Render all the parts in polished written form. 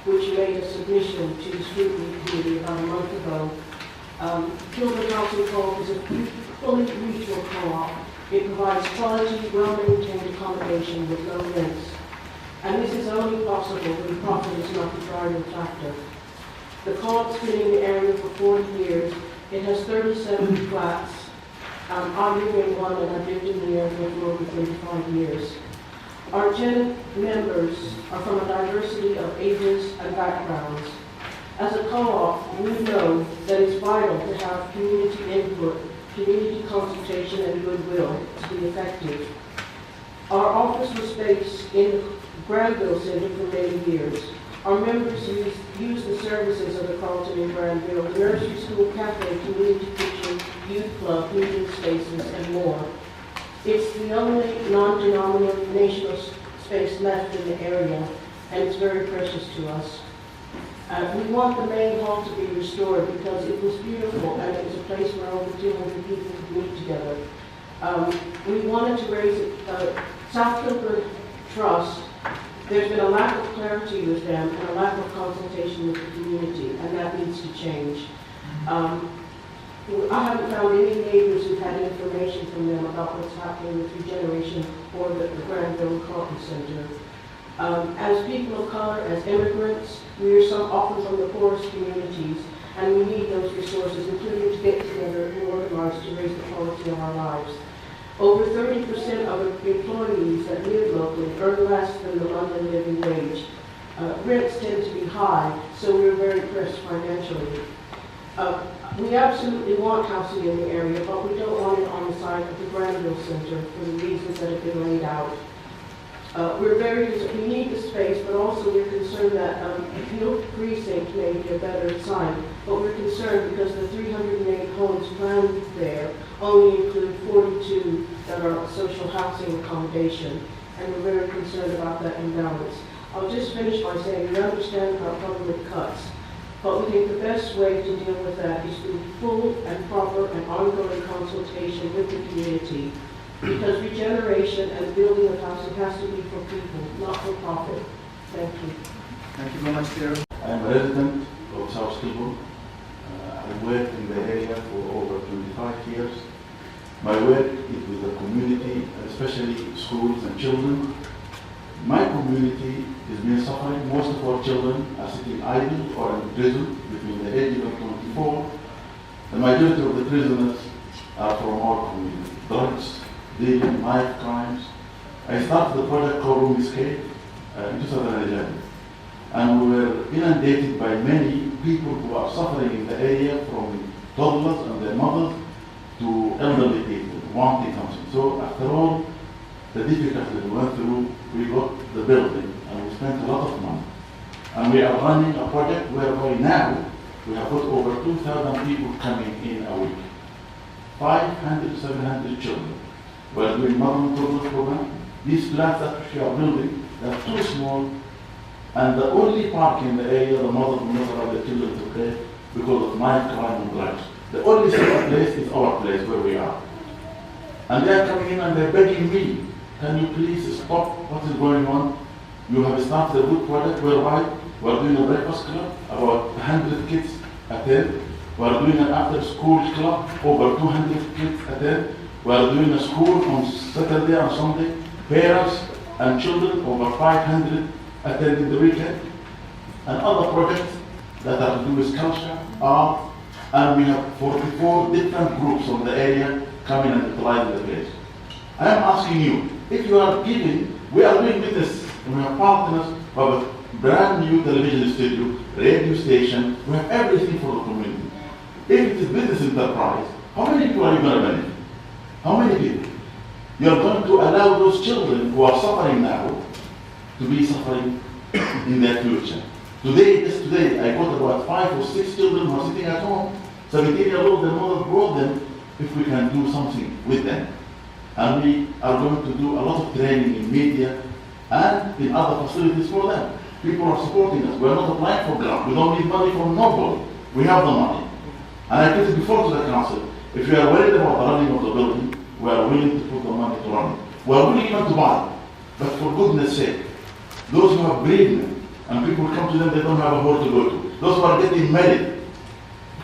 which made a submission to the Scrutiny Committee about a month ago. Kilburn Housing Co-op is a fully regional co-op. It provides quality, well-maintained accommodation with low rents. And this is only possible when profit is not the driving factor. The co-op's been in the area for 40 years. It has 37 flats. I live in one and I've lived in the area for over 35 years. Our 10 members are from a diversity of ages and backgrounds. As a co-op, we know that it's vital to have community input, community consultation, and goodwill to be effective. Our office was based in the Granville Center for many years. Our members use the services of the Carlton-Granville, the nursery school, cafe, community kitchen, youth club, meeting spaces, and more. It's the only non-denominational space left in the area, and it's very precious to us. We want the main hall to be restored because it was beautiful and it was a place where over 200 people could meet together. We wanted to raise it. South Kilburn Trust, there's been a lack of clarity with them and a lack of consultation with the community, and that needs to change. I haven't found any neighbors who've had information from them about what's happening with regeneration or the Granville Carlton Center. As people of color, as immigrants, we are often from the poorest communities, and we need those resources, including to get together and organize to raise the quality of our lives. Over 30% of employees that live locally earn less than the London living wage. Rents tend to be high, so we're very pressed financially. We absolutely want housing in the area, but we don't want it on the side of the Granville Center for the reasons that have been laid out. We need the space, but also we're concerned that the Peel precinct may be a better site, but we're concerned because the 308 homes planned there only include 42 that are social housing accommodation, and we're very concerned about that imbalance. I'll just finish by saying we understand about government cuts, but we think the best way to deal with that is through full and proper and ongoing consultation with the community, because regeneration and building of housing has to be for people, not for profit. Thank you. Thank you very much, Chair. I'm a resident of South Kilburn. I worked in the area for over 25 years. My work is with the community, especially schools and children. My community has been suffering. Most of our children are sitting idle or in prison between the age of 24. The majority of the prisoners are from our community. Drugs, dealing, knife crimes. I started the project called Room Escape in 2011. And we were inundated by many people who are suffering in the area, from toddlers and their mothers to elderly people wanting something. So after all the difficulties we went through, we got the building and we spent a lot of money. And we are running a project whereby now we have got over 2,000 people coming in a week. 500, 700 children. We are doing modern toddler program. These flats that we are building, they are too small, and the only park in the area, the mother will not allow the children to play because of knife crime and drugs. The only safe place is our place where we are. And they are coming in and they're begging me, can you please stop what is going on? You have started a good project whereby we are doing a breakfast club, about 100 kids attend. We are doing an after-school club, over 200 kids attend. We are doing a school on Saturday and Sunday. Parents and children, over 500 attending the weekend. And other projects that have to do with culture, art, and we have 44 different groups from the area coming and utilizing the place. I am asking you, if you are giving, we are doing business, and we have partners, we have a brand new television studio, radio station, we have everything for the community. If it is business enterprise, how many people are you going to benefit? How many people? You are going to allow those children who are suffering now to be suffering in their future. Today, just today, I got about 5 or 6 children who are sitting at home, 17-year-old, their mother brought them, if we can do something with them. And we are going to do a lot of training in media and in other facilities for them. People are supporting us. We are not applying for grants. We don't need money from nobody. We have the money. And I put it before to the council. If you are worried about the running of the building, we are willing to put the money to run it. We are willing even to buy. But for goodness sake, those who have bereavement and people come to them, they don't have a hall to go to. Those who are getting married,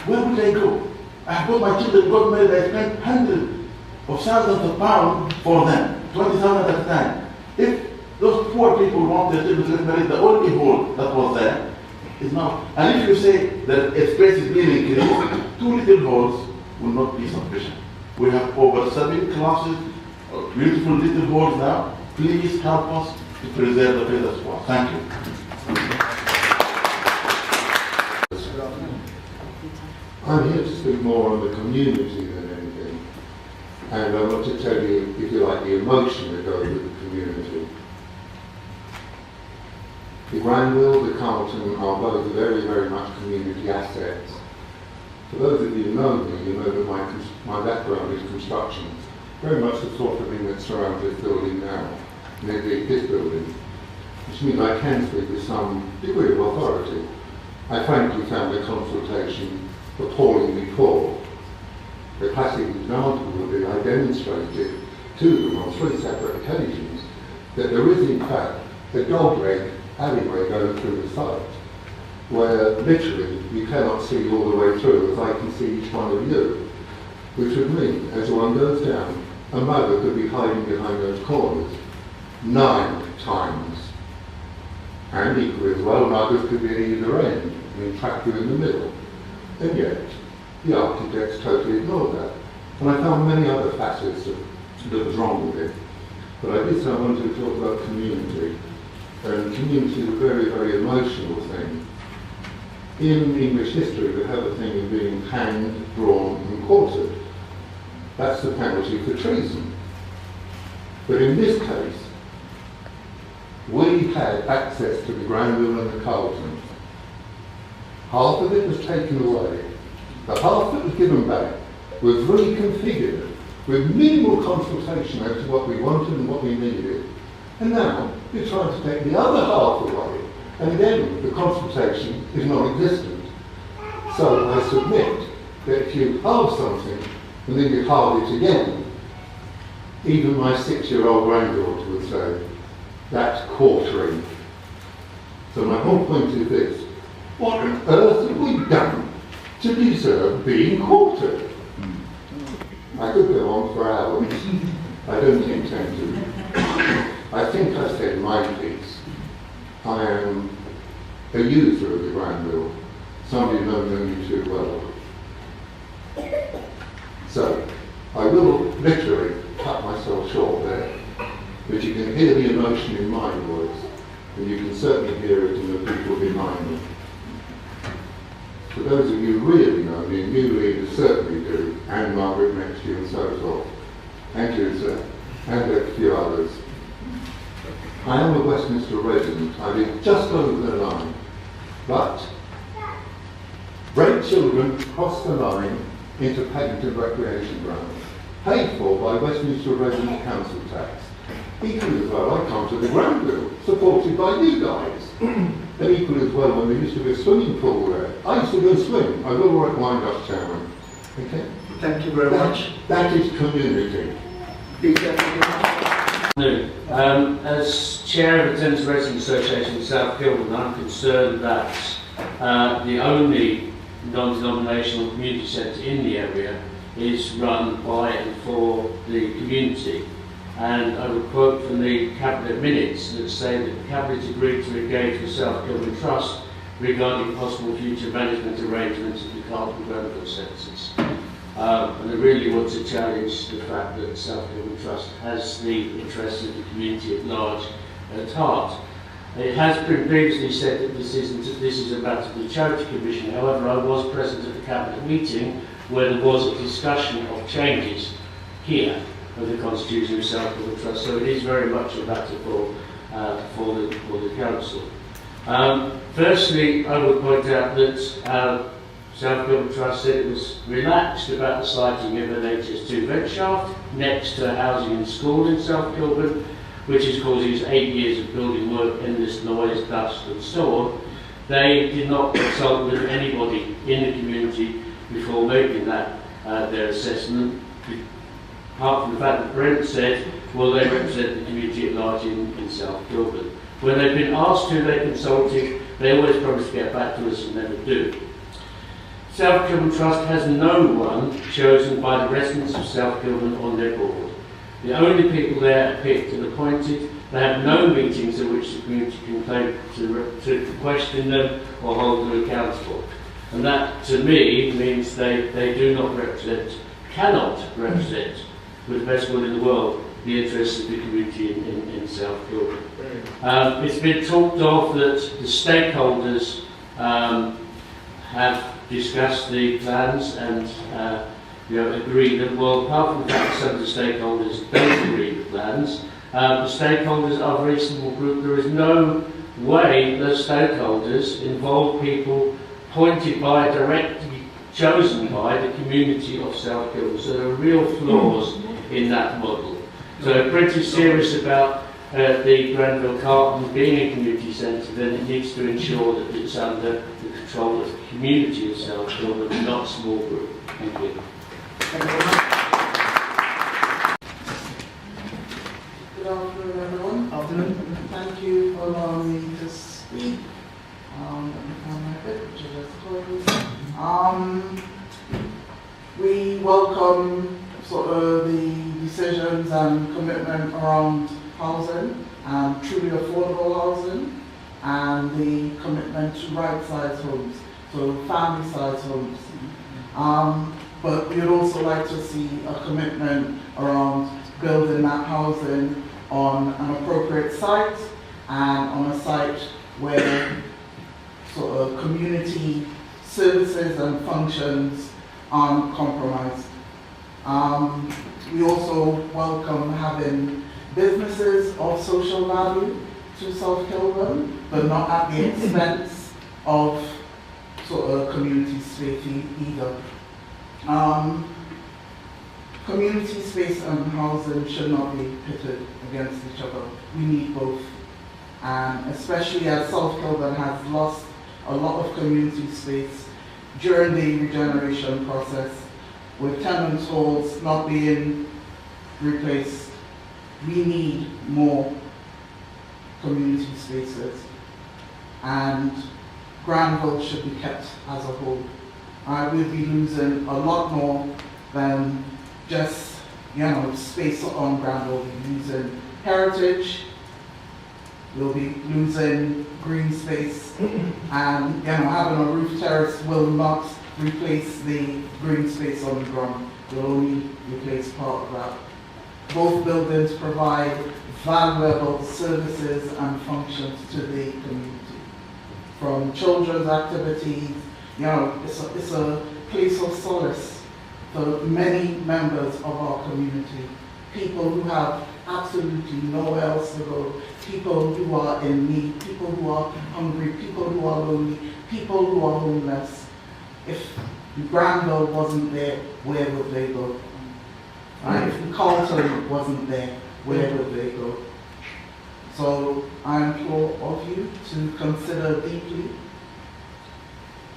where would they go? I have got my children got married, I spent hundreds of thousands of pounds for them, 20,000 at a time. If those poor people want their children to get married, the only hall that was there is now. And if you say that a space is being increased, 2 little halls will not be sufficient. We have over 7 classes, beautiful little halls now. Please help us to preserve the status quo. Thank you. I'm here to speak more on the community than anything, and I want to tell you, if you like, the emotion that goes with the community. The Granville, the Carlton are both very, very much community assets. For those of you who know me, you know that my background is construction, very much the sort of thing that surrounds this building now, and indeed this building, which means I can speak with some degree of authority. I frankly found the consultation appallingly poor. The classic example would be I demonstrated to them on 3 separate occasions that there is in fact a dog-leg alleyway going through the site where literally you cannot see all the way through as I can see each one of you, which would mean as one goes down, a mother could be hiding behind those corners 9 times, and equally as well mothers could be at either end and trap you in the middle. And yet, the architects totally ignored that. And I found many other facets that was wrong with it. But I did say I wanted to talk about community. And community is a very, very emotional thing. In English history, we have a thing of being hanged, drawn, and quartered. That's the penalty for treason. But in this case, we had access to the Granville and the Carlton. Half of it was taken away. The half that was given back was reconfigured with minimal consultation as to what we wanted and what we needed. And now you're trying to take the other half away, and again the consultation is non-existent. So I submit that if you halve something and then you halve it again, even my 6-year-old granddaughter would say, that's quartering. So my whole point is this. What on earth have we done to deserve being quartered? I could go on for hours. I don't intend to. I think I said my piece. I am a user of the Granville, somebody known only too well. So, I will literally cut myself short there, but you can hear the emotion in my voice, and you can certainly hear it in the people behind me. For those of you who really know me, and new leaders certainly do, and Margaret next to you and so forth, and you, sir, and a few others. I am a Westminster resident. I live just over the line. But Brent children cross the line into Paddington Recreation Ground, paid for by Westminster Resident Council tax. Equally as well, I come to the Granville, supported by you guys. And equally as well, when there used to be a swimming pool there, I used to go swim. I will wind up, Chairman. Okay? Thank you very much. That is community. As Chair of the Tenants Residents Association in South Kilburn, I'm concerned that the only non-denominational community centre in the area is run by and for the community. And I would quote from the Cabinet minutes that say that the Cabinet agreed to engage with South Kilburn Trust regarding possible future management arrangements of the Carlton-Granville centres. And I really want to challenge the fact that South Kilburn Trust has the interests of the community at large at heart. It has been previously said that this is a matter for the Charity Commission. However, I was present at the Cabinet meeting where there was a discussion of changes here of the Constitution of South Kilburn Trust, so it is very much a matter for the Council. Firstly, I would point out that South Kilburn Trust said it was relaxed about the siting of an HS2 vent shaft next to housing and school in South Kilburn, which is causing us 8 years of building work, endless noise, dust and so on. They did not consult with anybody in the community before making that their assessment, apart from the fact that Brent said, well, they represent the community at large in South Kilburn. When they've been asked who they consulted, they always promise to get back to us and never do. South Kilburn Trust has no one chosen by the residents of South Kilburn on their board. The only people there are picked and appointed. They have no meetings at which the community can claim to question them or hold them accountable. And that, to me, means they do not represent, cannot represent, with the best will in the world, the interests of the community in South Kilburn. It's been talked of that the stakeholders have discussed the plans and agree that, well, apart from the fact that some of the stakeholders don't agree with plans, the stakeholders are a reasonable group. There is no way that stakeholders involve people appointed by, directly chosen by the community of South Kilburn. So there are real flaws in that model. So if Brent is serious about the Granville Carlton being a community centre, then it needs to ensure that it's under the control of the community of South Kilburn, not a small group. Thank you. Thank you very much. Good afternoon, everyone. Afternoon. Thank you for allowing me to speak. Let me find my bit, which is closed. We welcome sort of the decisions and commitment around housing and truly affordable housing, and the commitment to right-sized homes, so family-sized homes. But we would also like to see a commitment around building that housing on an appropriate site and on a site where sort of community services and functions aren't compromised. We also welcome having businesses of social value to South Kilburn, but not at the expense of sort of community space either. Community space and housing should not be pitted against each other. We need both. And especially as South Kilburn has lost a lot of community space during the regeneration process, with tenant halls not being replaced, we need more community spaces. And Granville should be kept as a whole. I will be losing a lot more than just, space on Granville. We'll be losing heritage, we'll be losing green space, and having a roof terrace will not replace the green space on the ground. It will only replace part of that. Both buildings provide valuable services and functions to the community. From children's activities, it's a place of solace for many members of our community. People who have absolutely nowhere else to go, people who are in need, people who are hungry, people who are lonely, people who are homeless. If Granville wasn't there, where would they go? Right? If Carlton wasn't there, where would they go? So I implore of you to consider deeply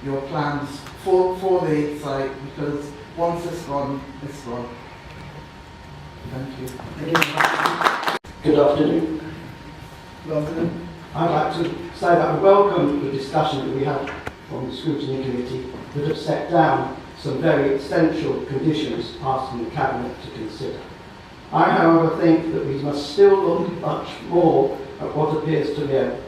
your plans for the site, because once it's gone, it's gone. Thank you. Good afternoon. Good afternoon. I'd like to say that I welcome the discussion that we had from the Scrutiny Committee that have set down some very essential conditions asking the Cabinet to consider. I, however, think that we must still look much more at what appears to be a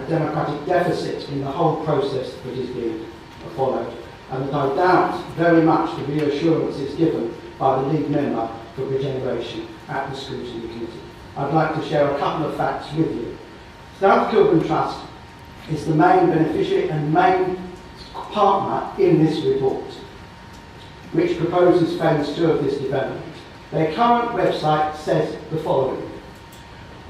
democratic deficit in the whole process that is being followed, and that I doubt very much the reassurances given by the lead member for regeneration at the Scrutiny Committee. I'd like to share a couple of facts with you. South Kilburn Trust is the main beneficiary and main partner in this report, which proposes phase 2 of this development. Their current website says the following: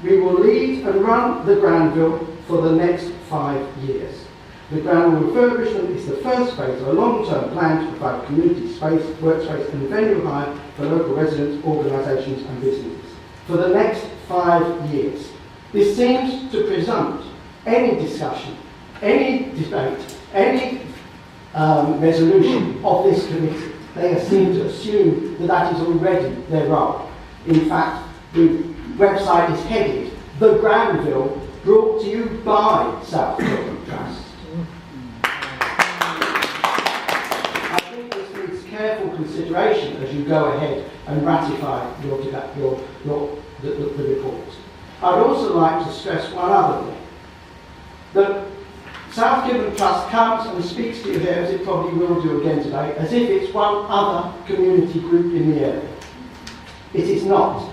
we will lead and run the Granville for the next 5 years. The Granville refurbishment is the first phase of a long-term plan to provide community space, workspace and venue hire for local residents, organisations and businesses for the next 5 years. This seems to presume any discussion, any debate, any resolution of this committee. They seem to assume that that is already their role. In fact, the website is headed "The Granville, brought to you by South Kilburn." Trust. I think this needs careful consideration as you go ahead and ratify the report. I'd also like to stress one other thing, that South Kilburn Trust comes and speaks to you here, as it probably will do again today, as if it's one other community group in the area. It is not.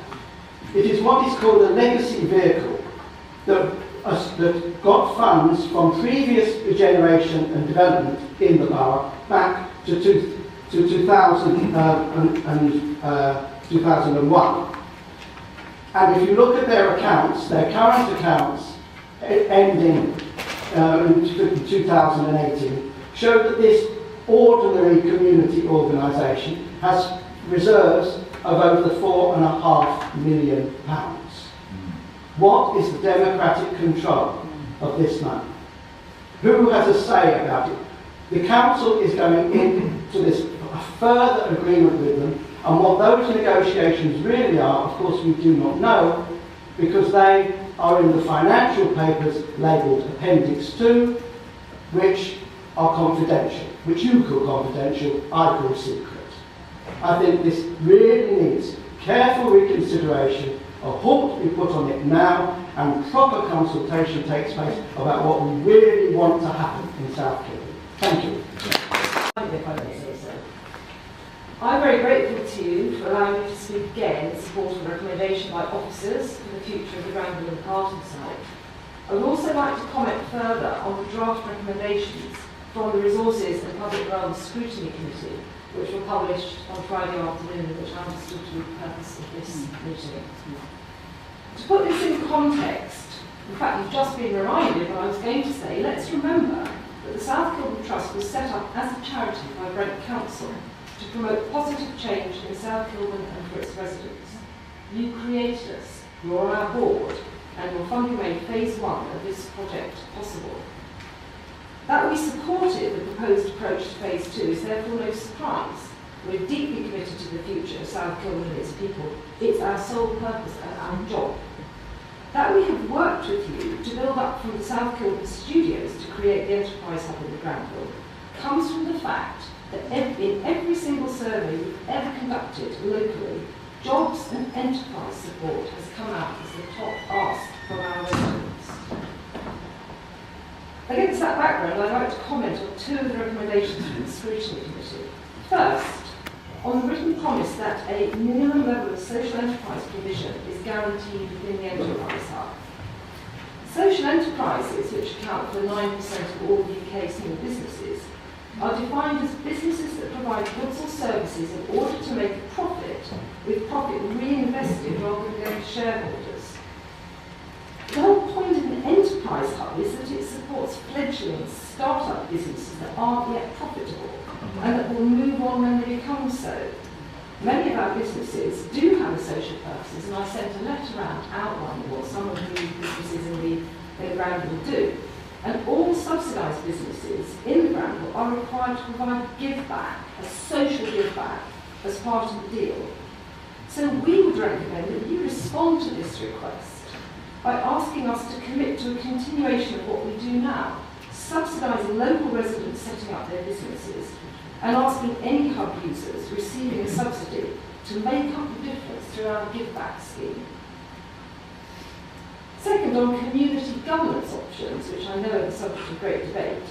It is what is called a legacy vehicle that got funds from previous regeneration and development in the borough back to 2001. And if you look at their accounts, their current accounts ending in 2018, show that this ordinary community organisation has reserves of over £4.5 million. What is the democratic control of this money? Who has a say about it? The council is going into this further agreement with them, and what those negotiations really are, of course, we do not know, because they are in the financial papers labelled Appendix 2, which are confidential, which you call confidential, I call secret. I think this really needs careful reconsideration, a halt be put on it now, and proper consultation takes place about what we really want to happen in South Kilburn. Thank you. If I may say so. I'm very grateful to you for allowing me to speak again in support of a recommendation by officers for the future of the Granville and Carlton site. I would also like to comment further on the draft recommendations from the Resources and Public Realms Scrutiny Committee, which were published on Friday afternoon, which I understood to be the purpose of this meeting. To put this in context, in fact you've just been reminded what I was going to say, let's remember that the South Kilburn Trust was set up as a charity by Brent Council to promote positive change in South Kilburn and for its residents. You created us, you're on our board, and your funding made phase 1 of this project possible. That we supported the proposed approach to phase 2 is therefore no surprise. We're deeply committed to the future of South Kilburn and its people. It's our sole purpose and our job. That we have worked with you to build up from the South Kilburn studios to create the enterprise hub in the Granville comes from the fact that in every single survey we've ever conducted locally, jobs and enterprise support has come out as the top ask from our residents. Against that background, I'd like to comment on 2 of the recommendations from the Scrutiny Committee. First, on the written promise that a minimum level of social enterprise provision is guaranteed within the enterprise hub. Social enterprises, which account for 9% of all UK small businesses, are defined as businesses that provide goods or services in order to make a profit, with profit reinvested rather than going to shareholders. The whole point of an enterprise hub is that it supports fledgling start-up businesses that aren't yet profitable and that will move on when they become so. Many of our businesses do have a social purposes, and I sent a letter around outlining what some of the businesses in the Granville do. And all subsidised businesses in the Granville are required to provide give back, a social give back, as part of the deal. So we would recommend that you respond to this request by asking us to commit to a continuation of what we do now, subsidising local residents setting up their businesses and asking any hub users receiving a subsidy to make up the difference through our give back scheme. Second, on community governance options, which I know are the subject of great debate,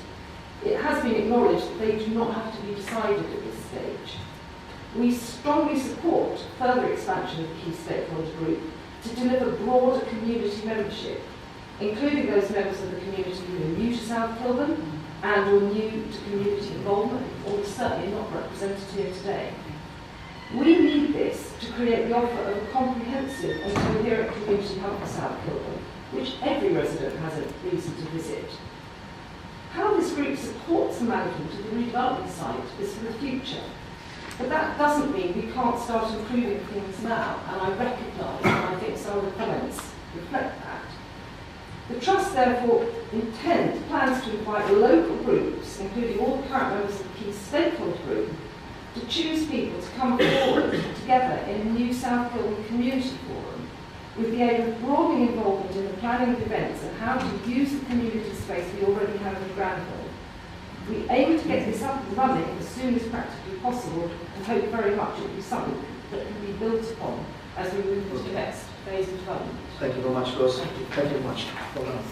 it has been acknowledged that they do not have to be decided at this stage. We strongly support further expansion of the key stakeholder group to deliver broader community membership, including those members of the community who are new to South Kilburn and or new to community involvement, or certainly not represented here today. We need this to create the offer of a comprehensive and coherent community hub for South Kilburn, which every resident has a reason to visit. How this group supports the management of the redevelopment site is for the future. But that doesn't mean we can't start improving things now, and I recognise, and I think some of the comments reflect that. The Trust therefore plans to invite local groups, including all the current members of the key stakeholder group, to choose people to come forward together in a new South Kilburn Community Forum, with the aim of broadening involvement in the planning of events and how to use the community space we already have in Granville. We aim to get this up and running as soon as practically possible and hope very much it will be something that can be built upon as we move into the next phase of development. Thank you very much, Rose. Thank you very much. Well done.